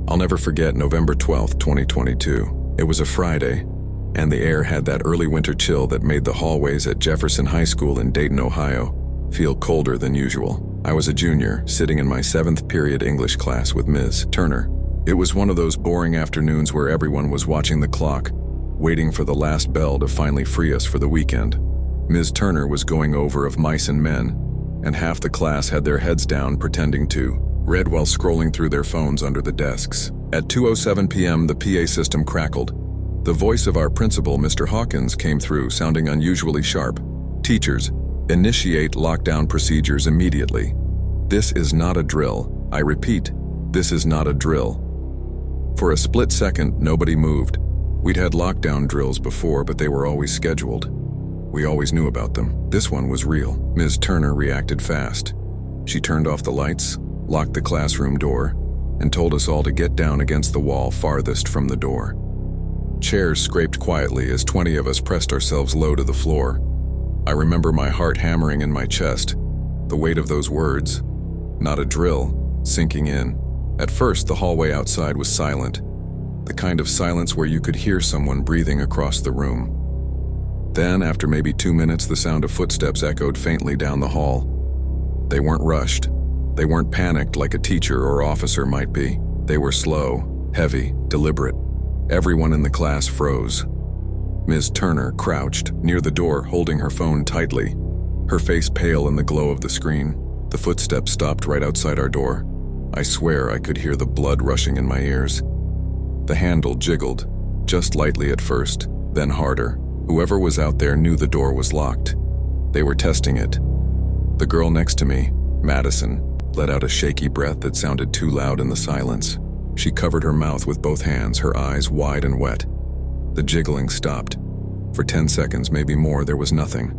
I'll never forget November 12th, 2022. It was a Friday, and the air had that early winter chill that made the hallways at Jefferson High School in Dayton, Ohio, feel colder than usual. I was a junior, sitting in my 7th period English class with Ms. Turner. It was one of those boring afternoons where everyone was watching the clock, waiting for the last bell to finally free us for the weekend. Ms. Turner was going over of Mice and Men, and half the class had their heads down pretending to read while scrolling through their phones under the desks. At 2:07 p.m., the PA system crackled. The voice of our principal, Mr. Hawkins, came through, sounding unusually sharp. "Teachers, initiate lockdown procedures immediately. This is not a drill. I repeat, this is not a drill." For a split second, nobody moved. We'd had lockdown drills before, but they were always scheduled. We always knew about them. This one was real. Ms. Turner reacted fast. She turned off the lights, locked the classroom door, and told us all to get down against the wall farthest from the door. Chairs scraped quietly as 20 of us pressed ourselves low to the floor. I remember my heart hammering in my chest, the weight of those words, "not a drill," sinking in. At first, the hallway outside was silent, the kind of silence where you could hear someone breathing across the room. Then, after maybe 2 minutes, the sound of footsteps echoed faintly down the hall. They weren't rushed. They weren't panicked like a teacher or officer might be. They were slow, heavy, deliberate. Everyone in the class froze. Ms. Turner crouched near the door, holding her phone tightly, her face pale in the glow of the screen. The footsteps stopped right outside our door. I swear I could hear the blood rushing in my ears. The handle jiggled, just lightly at first, then harder. Whoever was out there knew the door was locked. They were testing it. The girl next to me, Madison, let out a shaky breath that sounded too loud in the silence. She covered her mouth with both hands, her eyes wide and wet. The jiggling stopped. For 10 seconds, maybe more, there was nothing.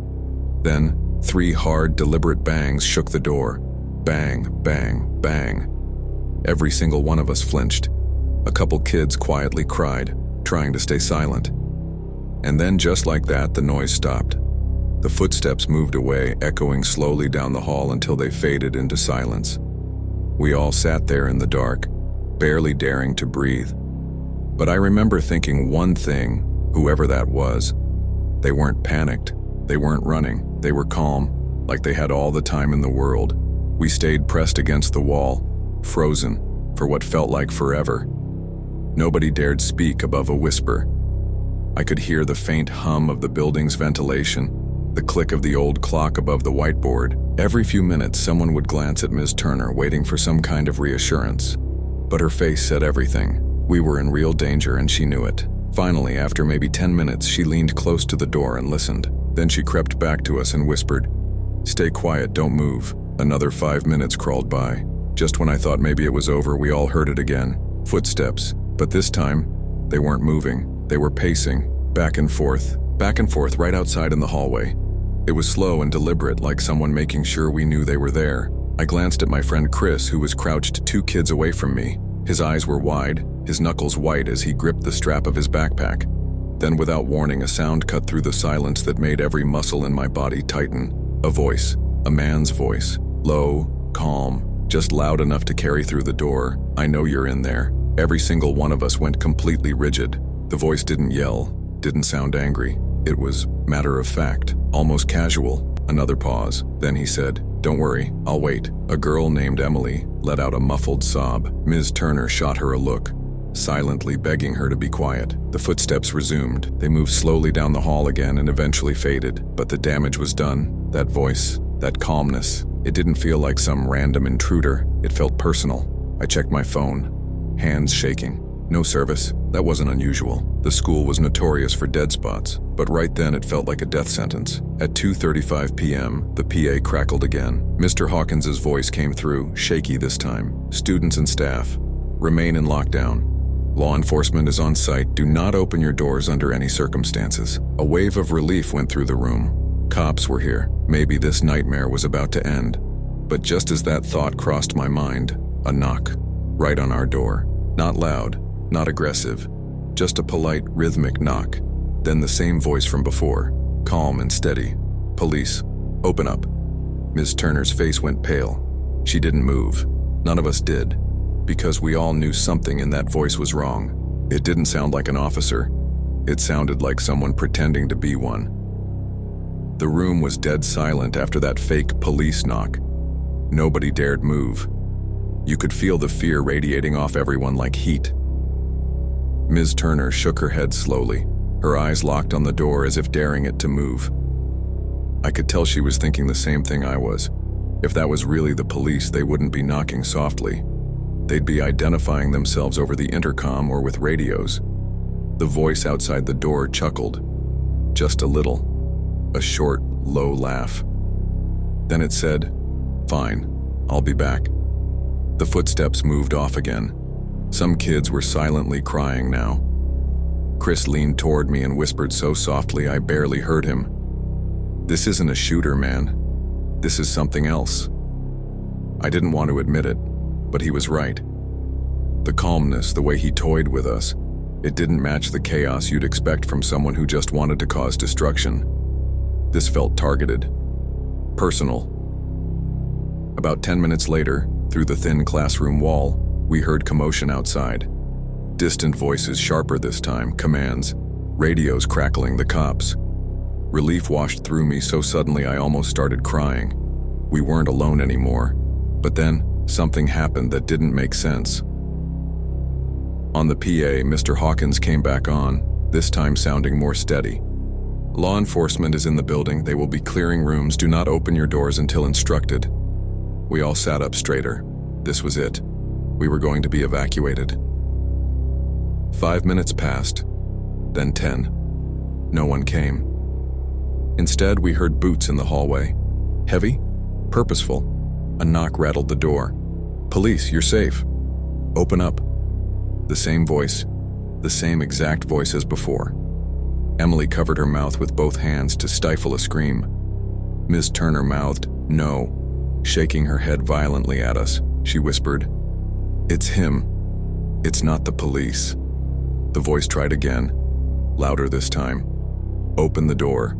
Then, 3 hard, deliberate bangs shook the door. Bang, bang, bang. Every single one of us flinched. A couple kids quietly cried, trying to stay silent. And then, just like that, the noise stopped. The footsteps moved away, echoing slowly down the hall until they faded into silence. We all sat there in the dark, barely daring to breathe. But I remember thinking one thing, whoever that was. They weren't panicked. They weren't running. They were calm, like they had all the time in the world. We stayed pressed against the wall, frozen, for what felt like forever. Nobody dared speak above a whisper. I could hear the faint hum of the building's ventilation, the click of the old clock above the whiteboard. Every few minutes, someone would glance at Ms. Turner, waiting for some kind of reassurance. But her face said everything. We were in real danger, and she knew it. Finally, after maybe 10 minutes, she leaned close to the door and listened. Then she crept back to us and whispered, "Stay quiet, don't move." Another 5 minutes crawled by. Just when I thought maybe it was over, we all heard it again. Footsteps. But this time, they weren't moving. They were pacing, back and forth right outside in the hallway. It was slow and deliberate, like someone making sure we knew they were there. I glanced at my friend Chris, who was crouched 2 kids away from me. His eyes were wide, his knuckles white as he gripped the strap of his backpack. Then, without warning, a sound cut through the silence that made every muscle in my body tighten. A voice, a man's voice, low, calm, just loud enough to carry through the door. "I know you're in there." Every single one of us went completely rigid. The voice didn't yell, didn't sound angry. It was matter of fact, almost casual. Another pause. Then he said, "Don't worry, I'll wait." A girl named Emily let out a muffled sob. Ms. Turner shot her a look, silently begging her to be quiet. The footsteps resumed. They moved slowly down the hall again and eventually faded. But the damage was done. That voice, that calmness, it didn't feel like some random intruder. It felt personal. I checked my phone, hands shaking. No service. That wasn't unusual. The school was notorious for dead spots, but right then it felt like a death sentence. At 2:35 p.m., the PA crackled again. Mr. Hawkins's voice came through, shaky this time. "Students and staff, remain in lockdown. Law enforcement is on site. Do not open your doors under any circumstances." A wave of relief went through the room. Cops were here. Maybe this nightmare was about to end. But just as that thought crossed my mind, a knock, right on our door. Not loud, not aggressive, just a polite, rhythmic knock. Then the same voice from before, calm and steady. "Police, open up." Ms. Turner's face went pale. She didn't move. None of us did. because we all knew something in that voice was wrong. It didn't sound like an officer. It sounded like someone pretending to be one. The room was dead silent after that fake police knock. Nobody dared move. You could feel the fear radiating off everyone like heat. Ms. Turner shook her head slowly, her eyes locked on the door as if daring it to move. I could tell she was thinking the same thing I was. If that was really the police, they wouldn't be knocking softly. They'd be identifying themselves over the intercom or with radios. The voice outside the door chuckled. Just a little. A short, low laugh. Then it said, "Fine, I'll be back." The footsteps moved off again. Some kids were silently crying now. Chris leaned toward me and whispered so softly I barely heard him. "This isn't a shooter, man. This is something else." I didn't want to admit it, but he was right. The calmness, the way he toyed with us, it didn't match the chaos you'd expect from someone who just wanted to cause destruction. This felt targeted, personal. About 10 minutes later, through the thin classroom wall, we heard commotion outside. Distant voices, sharper this time, commands, radios crackling, the cops. Relief washed through me so suddenly I almost started crying. We weren't alone anymore. But then, something happened that didn't make sense. On the PA, Mr. Hawkins came back on, this time sounding more steady. "Law enforcement is in the building. They will be clearing rooms. Do not open your doors until instructed." We all sat up straighter. This was it. We were going to be evacuated. 5 minutes passed, then 10. No one came. Instead, we heard boots in the hallway. Heavy, purposeful. A knock rattled the door. "Police, you're safe. Open up." The same voice, the same exact voice as before. Emily covered her mouth with both hands to stifle a scream. Ms. Turner mouthed, "No." Shaking her head violently at us, she whispered, "It's him. It's not the police." The voice tried again, louder this time. "Open the door.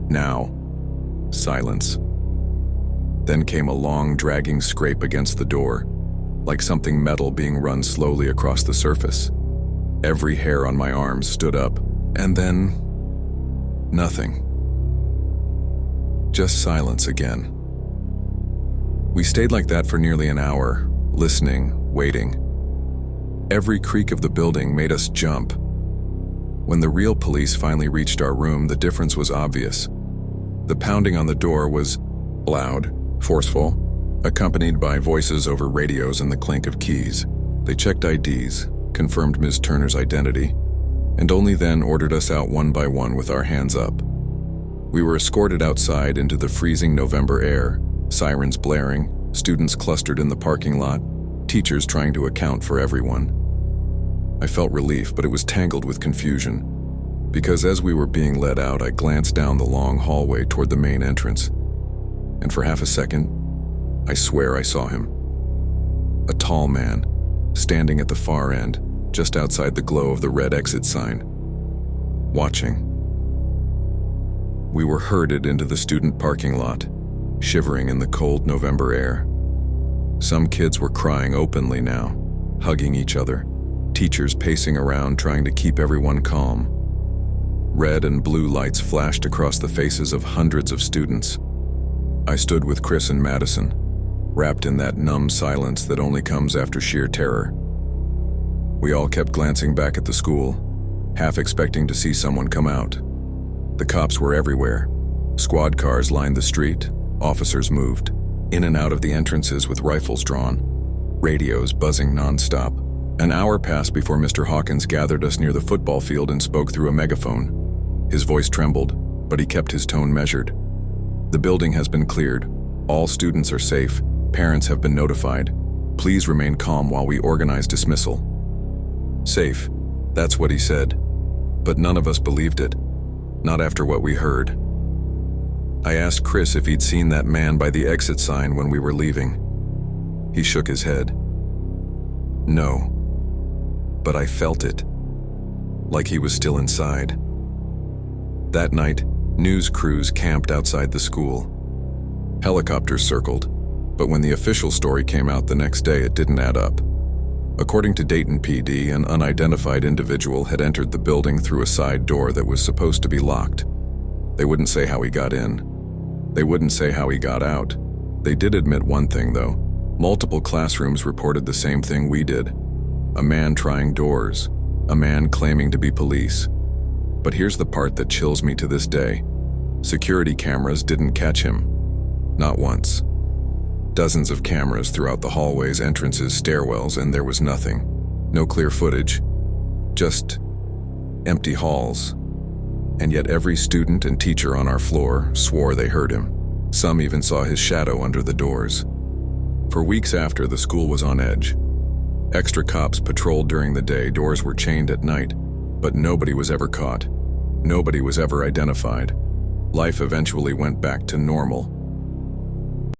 Now." Silence. Then came a long, dragging scrape against the door, like something metal being run slowly across the surface. Every hair on my arms stood up, and then nothing. Just silence again. We stayed like that for nearly an hour, listening, waiting. Every creak of the building made us jump. When the real police finally reached our room, the difference was obvious. The pounding on the door was loud, forceful, accompanied by voices over radios and the clink of keys. They checked IDs, confirmed Ms. Turner's identity, and only then ordered us out one by one with our hands up. We were escorted outside into the freezing November air, sirens blaring, students clustered in the parking lot, teachers trying to account for everyone. I felt relief, but it was tangled with confusion, because as we were being led out, I glanced down the long hallway toward the main entrance, and for half a second, I swear I saw him. A tall man, standing at the far end, just outside the glow of the red exit sign, watching. We were herded into the student parking lot, shivering in the cold November air. Some kids were crying openly now, hugging each other, teachers pacing around trying to keep everyone calm. Red and blue lights flashed across the faces of hundreds of students. I stood with Chris and Madison, wrapped in that numb silence that only comes after sheer terror. We all kept glancing back at the school, half expecting to see someone come out. The cops were everywhere. Squad cars lined the street. Officers moved, in and out of the entrances with rifles drawn, radios buzzing nonstop. An hour passed before Mr. Hawkins gathered us near the football field and spoke through a megaphone. His voice trembled, but he kept his tone measured. "The building has been cleared. All students are safe. Parents have been notified. Please remain calm while we organize dismissal." Safe, that's what he said. But none of us believed it, not after what we heard. I asked Chris if he'd seen that man by the exit sign when we were leaving. He shook his head. No, but I felt it, like he was still inside. That night, news crews camped outside the school. Helicopters circled, but when the official story came out the next day, it didn't add up. According to Dayton PD, an unidentified individual had entered the building through a side door that was supposed to be locked. They wouldn't say how he got in. They wouldn't say how he got out. They did admit one thing, though. Multiple classrooms reported the same thing we did. A man trying doors. A man claiming to be police. But here's the part that chills me to this day. Security cameras didn't catch him. Not once. Dozens of cameras throughout the hallways, entrances, stairwells, and there was nothing. No clear footage. Just empty halls. And yet every student and teacher on our floor swore they heard him. Some even saw his shadow under the doors. For weeks after, the school was on edge. Extra cops patrolled during the day, doors were chained at night, but nobody was ever caught. Nobody was ever identified. Life eventually went back to normal.